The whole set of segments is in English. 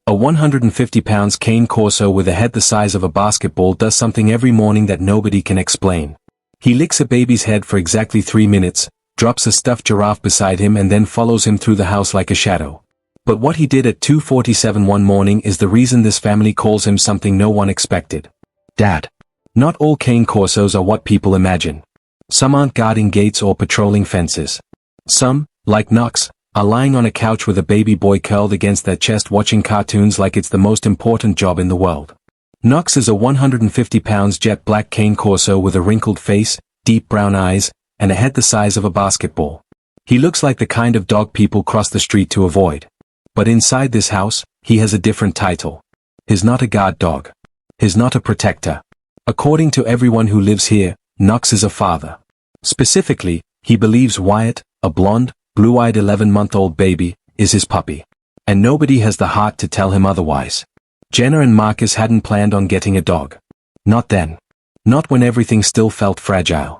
A 150 pounds cane Corso with a head the size of a basketball does something every morning that nobody can explain. He licks a baby's head for exactly 3 minutes, drops a stuffed giraffe beside him and then follows him through the house like a shadow. But what he did at 2:47 one morning is the reason this family calls him something no one expected. Dad. Not all cane Corsos are what people imagine. Some aren't guarding gates or patrolling fences. Some, like Knox, are lying on a couch with a baby boy curled against their chest watching cartoons like it's the most important job in the world. Knox is a 150 pounds jet black cane Corso with a wrinkled face, deep brown eyes, and a head the size of a basketball. He looks like the kind of dog people cross the street to avoid. But inside this house, he has a different title. He's not a guard dog. He's not a protector. According to everyone who lives here, Knox is a father. Specifically, he believes Wyatt, a blonde, blue-eyed 11-month-old baby, is his puppy. And nobody has the heart to tell him otherwise. Jenna and Marcus hadn't planned on getting a dog. Not then. Not when everything still felt fragile.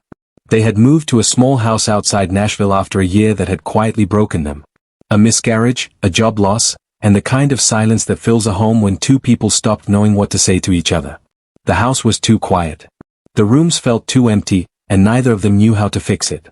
They had moved to a small house outside Nashville after a year that had quietly broken them. A miscarriage, a job loss, and the kind of silence that fills a home when two people stopped knowing what to say to each other. The house was too quiet. The rooms felt too empty, and neither of them knew how to fix it.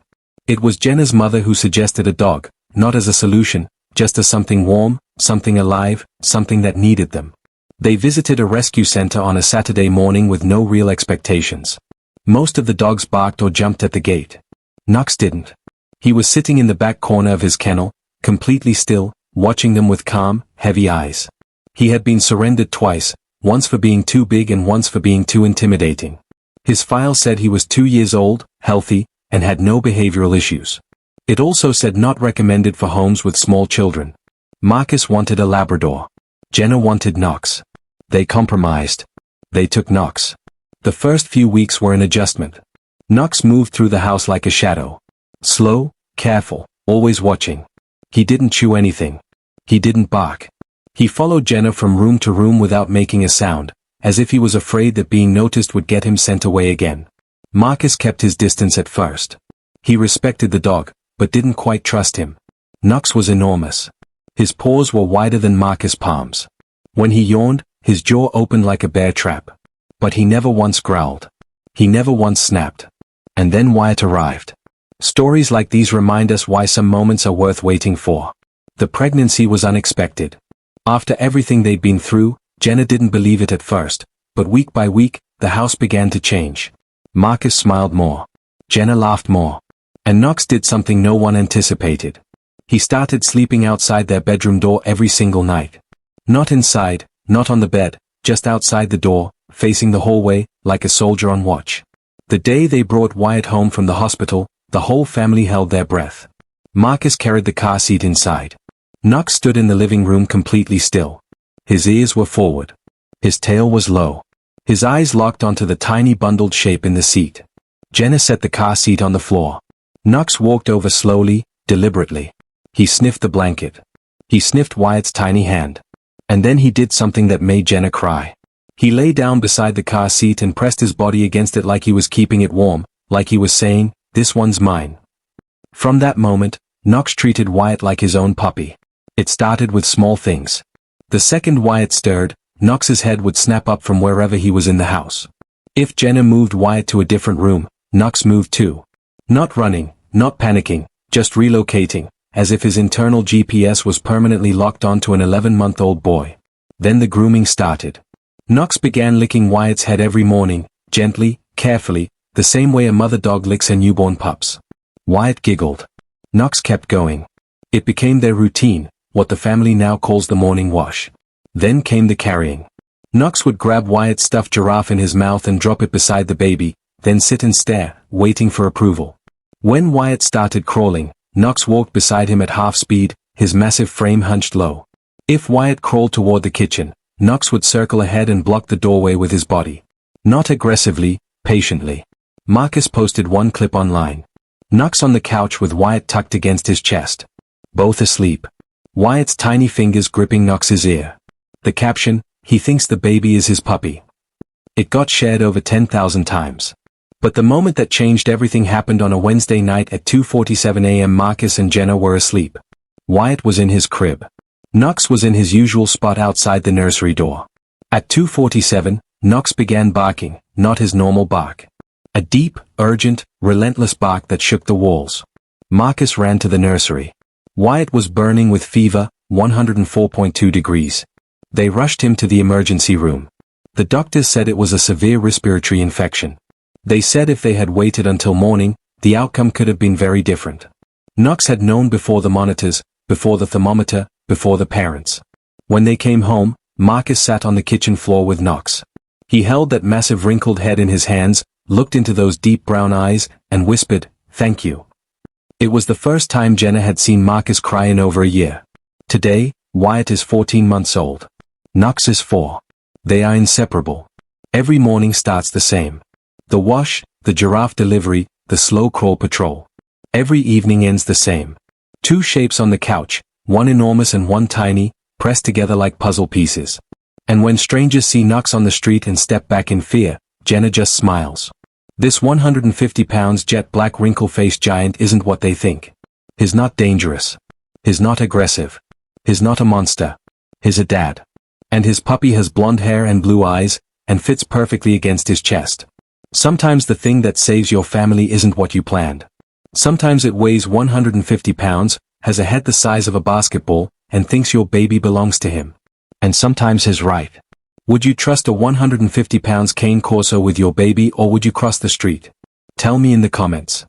It was Jenna's mother who suggested a dog, not as a solution, just as something warm, something alive, something that needed them. They visited a rescue center on a Saturday morning with no real expectations. Most of the dogs barked or jumped at the gate. Knox didn't. He was sitting in the back corner of his kennel, completely still, watching them with calm, heavy eyes. He had been surrendered twice, once for being too big and once for being too intimidating. His file said he was 2 years old, healthy, and had no behavioral issues. It also said not recommended for homes with small children. Marcus wanted a Labrador. Jenna wanted Knox. They compromised. They took Knox. The first few weeks were an adjustment. Knox moved through the house like a shadow. Slow, careful, always watching. He didn't chew anything. He didn't bark. He followed Jenna from room to room without making a sound, as if he was afraid that being noticed would get him sent away again. Marcus kept his distance at first. He respected the dog, but didn't quite trust him. Knox was enormous. His paws were wider than Marcus' palms. When he yawned, his jaw opened like a bear trap. But he never once growled. He never once snapped. And then Wyatt arrived. Stories like these remind us why some moments are worth waiting for. The pregnancy was unexpected. After everything they'd been through, Jenna didn't believe it at first, but week by week, the house began to change. Marcus smiled more. Jenna laughed more. And Knox did something no one anticipated. He started sleeping outside their bedroom door every single night. Not inside, not on the bed, just outside the door, facing the hallway, like a soldier on watch. The day they brought Wyatt home from the hospital, the whole family held their breath. Marcus carried the car seat inside. Knox stood in the living room completely still. His ears were forward. His tail was low. His eyes locked onto the tiny bundled shape in the seat. Jenna set the car seat on the floor. Knox walked over slowly, deliberately. He sniffed the blanket. He sniffed Wyatt's tiny hand. And then he did something that made Jenna cry. He lay down beside the car seat and pressed his body against it like he was keeping it warm, like he was saying, "This one's mine." From that moment, Knox treated Wyatt like his own puppy. It started with small things. The second Wyatt stirred, Knox's head would snap up from wherever he was in the house. If Jenna moved Wyatt to a different room, Knox moved too. Not running, not panicking, just relocating, as if his internal GPS was permanently locked onto an 11-month-old boy. Then the grooming started. Knox began licking Wyatt's head every morning, gently, carefully, the same way a mother dog licks her newborn pups. Wyatt giggled. Knox kept going. It became their routine, what the family now calls the morning wash. Then came the carrying. Knox would grab Wyatt's stuffed giraffe in his mouth and drop it beside the baby, then sit and stare, waiting for approval. When Wyatt started crawling, Knox walked beside him at half speed, his massive frame hunched low. If Wyatt crawled toward the kitchen, Knox would circle ahead and block the doorway with his body. Not aggressively, patiently. Marcus posted one clip online. Knox on the couch with Wyatt tucked against his chest. Both asleep. Wyatt's tiny fingers gripping Knox's ear. The caption, "He thinks the baby is his puppy." It got shared over 10,000 times. But the moment that changed everything happened on a Wednesday night at 2:47 a.m. Marcus and Jenna were asleep. Wyatt was in his crib. Knox was in his usual spot outside the nursery door. At 2:47, Knox began barking, not his normal bark. A deep, urgent, relentless bark that shook the walls. Marcus ran to the nursery. Wyatt was burning with fever, 104.2 degrees. They rushed him to the emergency room. The doctors said it was a severe respiratory infection. They said if they had waited until morning, the outcome could have been very different. Knox had known before the monitors, before the thermometer, before the parents. When they came home, Marcus sat on the kitchen floor with Knox. He held that massive wrinkled head in his hands, looked into those deep brown eyes, and whispered, "Thank you." It was the first time Jenna had seen Marcus cry in over a year. Today, Wyatt is 14 months old. Knox is 4. They are inseparable. Every morning starts the same. The wash, the giraffe delivery, the slow crawl patrol. Every evening ends the same. 2 shapes on the couch, one enormous and one tiny, pressed together like puzzle pieces. And when strangers see Knox on the street and step back in fear, Jenna just smiles. This 150 pounds jet black wrinkle-faced giant isn't what they think. He's not dangerous. He's not aggressive. He's not a monster. He's a dad. And his puppy has blonde hair and blue eyes, and fits perfectly against his chest. Sometimes the thing that saves your family isn't what you planned. Sometimes it weighs 150 pounds, has a head the size of a basketball, and thinks your baby belongs to him. And sometimes he's right. Would you trust a 150 pounds cane Corso with your baby, or would you cross the street? Tell me in the comments.